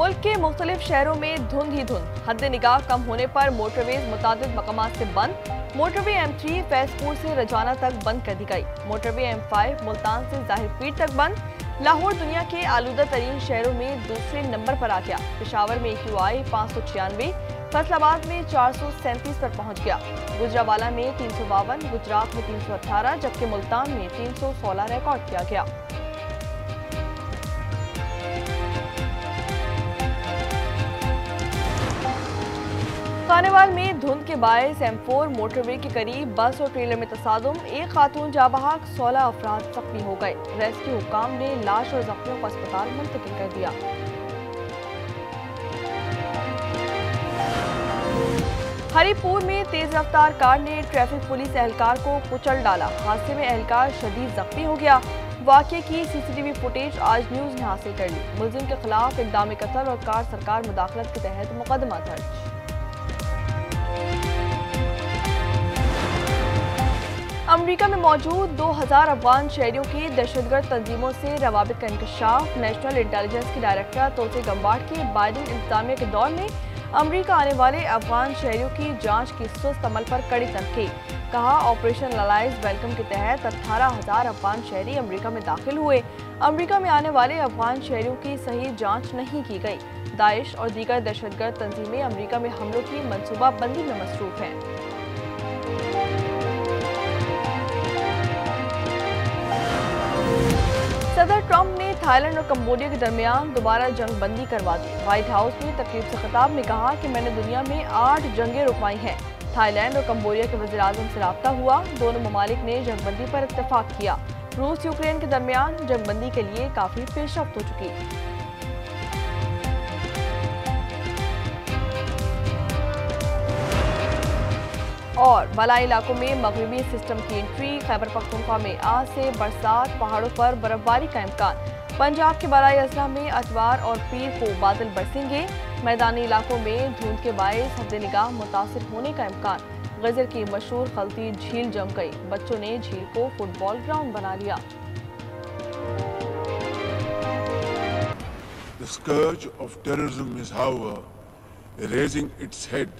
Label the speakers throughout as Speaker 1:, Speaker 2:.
Speaker 1: मुल्क के मुख्तलिफ शहरों में धुंध ही धुंध। हद निगाह कम होने पर मोटरवेज मुतादिद मकामात से बंद। मोटरवे M3 फैजपुर से रजाना तक बंद कर दी गई। मोटरवे M5 मुल्तान से जाहिरपीर तक बंद। लाहौर दुनिया के आलूदा तरीन शहरों में दूसरे नंबर पर आ गया। पेशावर में AQI 596, फैसलाबाद में 437 पर पहुंच गया। गुजरावाला में 352, गुजरात में 318, जबकि मुल्तान में 316 रिकॉर्ड किया गया। खानेवाल में धुंध के बायस M4 मोटरवे के करीब बस और ट्रेलर में तसादुम, एक खातून जाँ बहक, 16 अफराद जख्मी हो गए। रेस्क्यू हुकाम ने लाश और जख्मियों को अस्पताल मुंतकिल कर दिया। हरीपुर में तेज रफ्तार कार ने ट्रैफिक पुलिस एहलकार को कुचल डाला। हादसे में एहलकार शदीद जख्मी हो गया। वाक़े की CCTV फुटेज आज न्यूज ने हासिल कर ली। मुलजिम के खिलाफ इक़दाम कत्ल और कार सरकार मुदाखलत के तहत मुकदमा दर्ज। अमरीका में मौजूद 2000 अफगान शहरियों की दहशतगर्द तंजीमों से रवाबित का इंकशाफ। नेशनल इंटेलिजेंस के डायरेक्टर तोसे गंबाट की बाइडेन इंतजामिया के दौर में अमरीका आने वाले अफगान शहरियों की जांच की सुस्त अमल पर कड़ी तनकीद। कहा, ऑपरेशन अलाइज वेलकम के तहत 18,000 अफगान शहरी अमरीका में दाखिल हुए। अमरीका में आने वाले अफगान शहरियों की सही जांच नहीं की गई। दाइश और दीगर दहशतगर्द तंजीमें अमरीका में हमलों की मनसूबाबंदी में मसरूफ हैं। सदर ट्रंप ने थाईलैंड और कंबोडिया के दरमियान दोबारा जंग बंदी करवा दी। व्हाइट हाउस में तकरीब से खिताब में कहा कि मैंने दुनिया में 8 जंगें रुकवाई हैं। थाईलैंड और कंबोडिया के वज़ीर-ए-आज़म से राब्ता हुआ। दोनों ममालिक ने जंगबंदी पर इत्तेफाक किया। रूस यूक्रेन के दरमियान जंगबंदी के लिए काफी पेशरफ्त हो चुकी। और बलाई इलाकों में मगरबी सिस्टम की एंट्री। खैबर पख्तूनख्वा में आज से बरसात, पहाड़ों पर बर्फबारी का इम्कान। पंजाब के बलाई अजला में अतवार और पीर को बादल बरसेंगे। मैदानी इलाकों में धुंध के बायस हद निगाह मुतासिर होने का इम्कान। गजर की मशहूर खलती झील जम गई। बच्चों ने झील को फुटबॉल ग्राउंड बना लिया।
Speaker 2: The scourge of terrorism is, however, raising its head.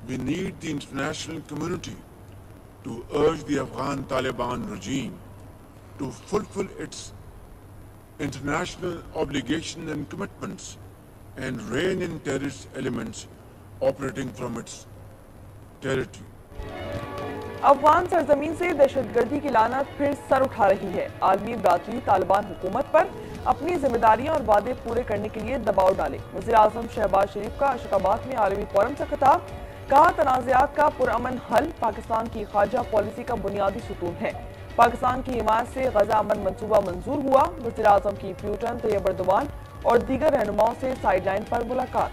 Speaker 2: We need the international community to urge the Afghan Taliban regime to fulfill its international obligations and commitments and rein in terrorist elements operating from its territory.
Speaker 1: Afghan सरजमीन से दहशतगर्दी की लानत फिर sir उठा रही है। आलमी बरादरी तालिबान हुकूमत पर अपनी जिम्मेदारियां और वादे पूरे करने के लिए दबाव डाले। वज़ीर-ए-आज़म शहबाज शरीफ का अशकाबाद में आलमी फोरम से खिताब। कहा, तनाज़ात का पुरअमन हल पाकिस्तान की खारजा पॉलिसी का बुनियादी सुतून है। पाकिस्तान की हिमायत से गजा अमन मंसूबा मंजूर हुआ। वज़ीर-ए-आज़म की प्यूटन तैयब एर्दोगान और दीगर रहनुमाओं से साइडलाइन पर मुलाकात।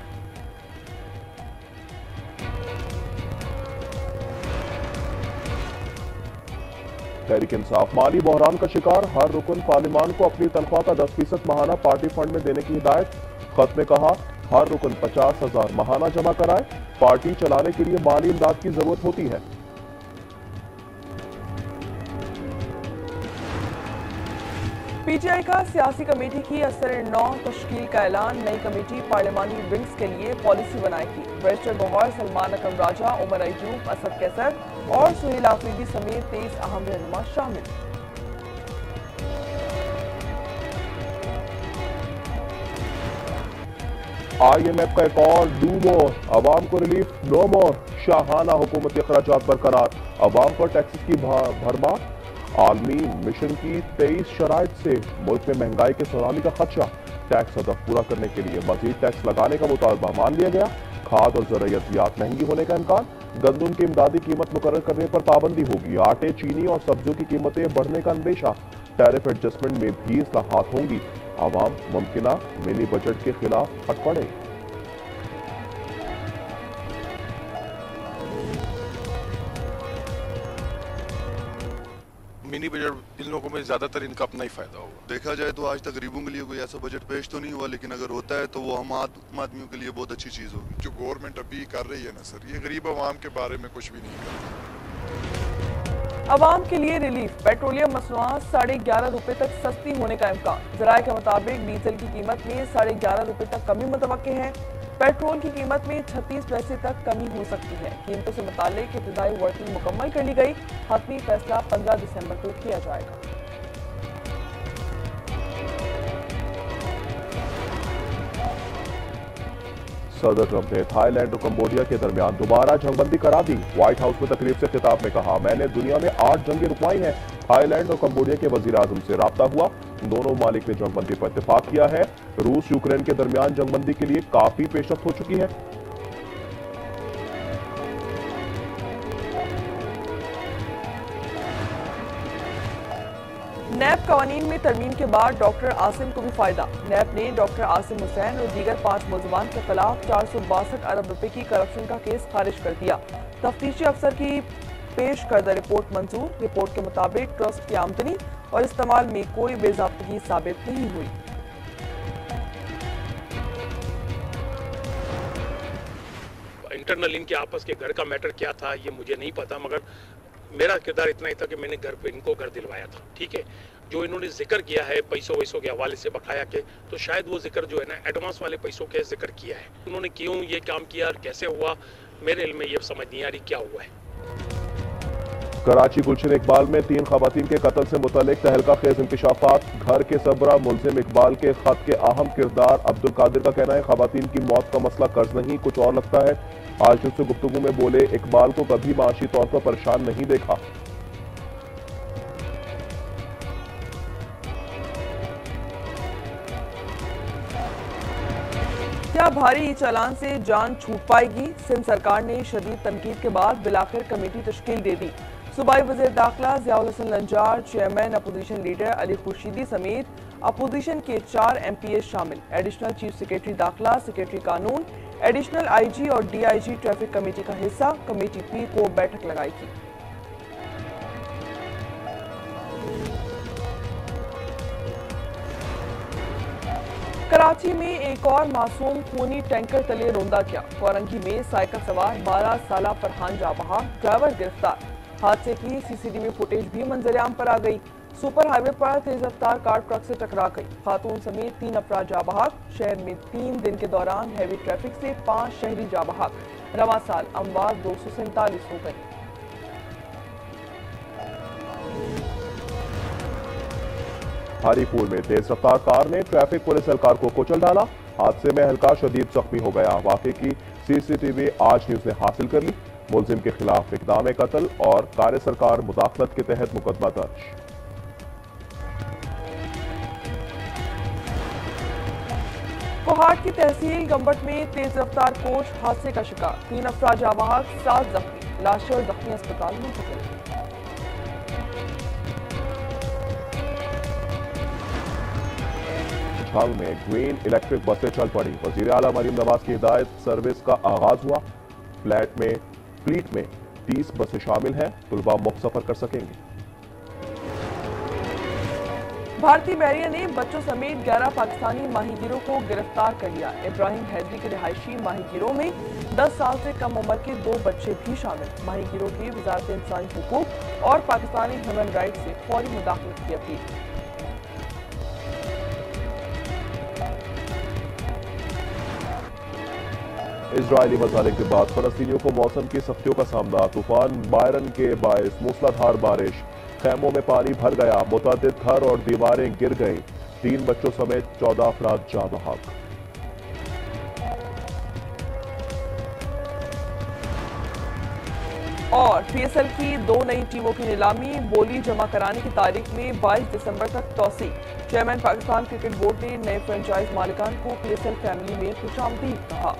Speaker 3: तहरीक इंसाफ माली बहरान का शिकार। हर रुकन पार्लिमान को अपनी तनख्वाह का 10% माहाना पार्टी फंड में देने की हिदायत। खत में कहा, हर रुकन 50,000 माहाना जमा कराए। पार्टी चलाने के लिए माली इमदाद की जरूरत होती है।
Speaker 1: PTI का सियासी कमेटी की असर-ए-नौ तश्कील का ऐलान। नई कमेटी पार्लिमानी विंग्स के लिए पॉलिसी बनाएगी। बैरिस्टर गौहर, सलमान अकरम राजा, उमर अयूब, असद कैसर और सुहेल आफरीदी समेत 23 अहम रहनुमा शामिल।
Speaker 3: IMF का एक और डू मोर, अवाम को रिलीफ नो मोर। शाहाना हुकूमती अखराजात बरकरार, अवाम पर टैक्सेस की भरमार। आलमी मिशन की 23 शराइत से मुल्क में महंगाई के सुनामी का खदशा। टैक्स हदफ पूरा करने के लिए मजीद टैक्स लगाने का मुतालबा मान लिया गया। खाद और ज़राअतियात महंगी होने का इम्कान। गंदम की इमदादी कीमत मुकर्रर करने पर पाबंदी होगी। आटे, चीनी और सब्जियों की कीमतें बढ़ने का अंदेशा। टैरिफ एडजस्टमेंट में भी इस्लाहात होंगी। आवाम मुमकिना मिनी बजट के खिलाफ हट पड़े।
Speaker 4: मिनी बजट इन लोगों में ज्यादातर इनका अपना ही फायदा होगा।
Speaker 5: देखा जाए तो आज तक गरीबों के लिए कोई ऐसा बजट पेश तो नहीं हुआ, लेकिन अगर होता है तो वो हम आम आदमियों के लिए बहुत अच्छी चीज होगी।
Speaker 4: जो गवर्नमेंट अभी कर रही है ना सर, ये गरीब आवाम के बारे में कुछ भी नहीं कर रही।
Speaker 1: अवाम के लिए रिलीफ, पेट्रोलियम मसनूआत 11.5 रुपए तक सस्ती होने का इम्कान। जराये के मुताबिक डीजल की कीमत में 11.5 रुपए तक कमी मुतवक्के है। पेट्रोल की कीमत में 36 पैसे तक कमी हो सकती है। कीमतों से मुतालिक इब्तदाई वर्किंग मुकम्मल कर ली गई। हतमी फैसला 15 दिसंबर को किया जाएगा।
Speaker 3: सदर ट्रंप ने थाईलैंड और कंबोडिया के दरमियान दोबारा जंगबंदी करा दी। व्हाइट हाउस में तकरीब से खिताब में कहा, मैंने दुनिया में 8 जंगें रुकवाई हैं। थाईलैंड और कंबोडिया के वजीर आजम से राब्ता हुआ, दोनों ममालिक ने जंगबंदी पर इत्तेफाक किया है। रूस यूक्रेन के दरमियान जंगबंदी के लिए काफी पेशरफ्त हो चुकी है।
Speaker 1: नैब कवानीन में तरमीम के बाद डॉक्टर आसिम को भी फायदा। नैब ने डॉक्टर आसिम हुसैन और दीगर 5 मुलजमान के खिलाफ 462 अरब रुपए की करप्शन का केस खारिज कर दिया। तफ्तीशी अफसर की पेश करदा रिपोर्ट मंजूर। रिपोर्ट के मुताबिक ट्रस्ट की आमदनी और इस्तेमाल में कोई बेज़ाब्तगी साबित नहीं हुई।
Speaker 6: इंटरनल इनके आपस के घर का मैटर क्या था ये मुझे नहीं पता, मगर मेरा किरदार इतना ही था कि मैंने घर पे इनको घर दिलवाया था। ठीक है, जो इन्होंने जिक्र किया है पैसों वैसों के हवाले से बकाया के, तो शायद वो जिक्र जो है ना एडवांस वाले पैसों के जिक्र किया है। उन्होंने क्यों ये काम किया और कैसे हुआ, मेरे इल्म में ये समझ नहीं आ रही क्या हुआ है।
Speaker 3: कराची गुलशन इकबाल में 3 खवातीन के कत्ल से मुतल्लिक तहलका खेज इंकशाफात। घर के सबरा मुलजिम इकबाल के खत के अहम किरदार अब्दुल कादिर का कहना है, खवातीन की मौत का मसला कर्ज नहीं कुछ और लगता है। आज उससे गुफ्तगू में बोले, इकबाल को कभी माशी तौर पर परेशान नहीं देखा।
Speaker 1: क्या भारी चालान से जान छूट पाएगी? सिंध सरकार ने शदीद तनकीद के बाद बिलाखिर कमेटी तश्कील दे दी। सूबाई वज़ीर दाखिला Ziaul Hassan Lanjar, chairman opposition leader Ali Khurshidi समेत अपोजिशन के 4 MPA शामिल। एडिशनल चीफ सेक्रेटरी दाखिला, सेक्रेटरी कानून, एडिशनल IG और DIG ट्रैफिक कमेटी का हिस्सा। कमेटी पी को बैठक लगाएगी। कराची में एक और मासूम खूनी टैंकर तले रोंदा क्या। कोरंगी में साइकिल सवार 12 साला फरहान जा बहा, ड्राइवर गिरफ्तार। हादसे की CCTV फुटेज भी मंजरेआम पर आ गई। सुपर हाईवे पर तेज रफ्तार कार ट्रक से टकरा गई। खातून समेत 3 अफराद जा बहाक। शहर में 3 दिन के दौरान हैवी ट्रैफिक से 5 शहरी जा बहाक। रवा साल अमवात 247 हो गई।
Speaker 3: हरीपुर में तेज रफ्तार कार ने ट्रैफिक पुलिस एहलकार को कुचल डाला। हादसे में एहलकार शदीद जख्मी हो गया। वाकई की CCTV आज न्यूज ने हासिल कर ली। मुलजिम के खिलाफ इक़दाम कत्ल और कार्य सरकार मुदाखलत के तहत मुकदमा दर्ज।
Speaker 1: कोहाट की तहसील गंबट में तेज रफ्तार कोच हादसे का शिकार। 3 अफराद जा बहाक, 7 जख्मी। लाशें और जख्मी अस्पताल मुंतकिल।
Speaker 3: छांग में ग्रीन इलेक्ट्रिक बसें चल पड़ी। वजीर आला मरीम नवाज की हिदायत सर्विस का आगाज हुआ। फ्लीट में 30 बसें शामिल हैं। तुलबा मुफ्त सफर कर सकेंगे।
Speaker 1: भारतीय बहरिया ने बच्चों समेत 11 पाकिस्तानी माहीगीरों को गिरफ्तार कर लिया। इब्राहिम हैदरी के रिहायशी माहीगीरों में 10 साल से कम उम्र के 2 बच्चे भी शामिल। माहीगीरों की वजारत इंसानी हुकूक और पाकिस्तानी ह्यूमन राइट्स से फौरी मुदाखलत की अपील।
Speaker 3: इजरायली मसाले के बाद फलस्तीनियों को मौसम की सख्तियों का सामना। तूफान बायरन के बायस मूसलाधार बारिश, खैमों में पानी भर गया। मुतअद्दिद घर और दीवारें गिर गईं। 3 बच्चों समेत 14 अफराद जाँ बहक।
Speaker 1: और PSL की 2 नई टीमों की नीलामी, बोली जमा कराने की तारीख में 22 दिसंबर तक तौसी। चेयरमैन पाकिस्तान क्रिकेट बोर्ड ने नए फ्रेंचाइज मालिकान को PSL फैमिली में खुशामदीद कहा।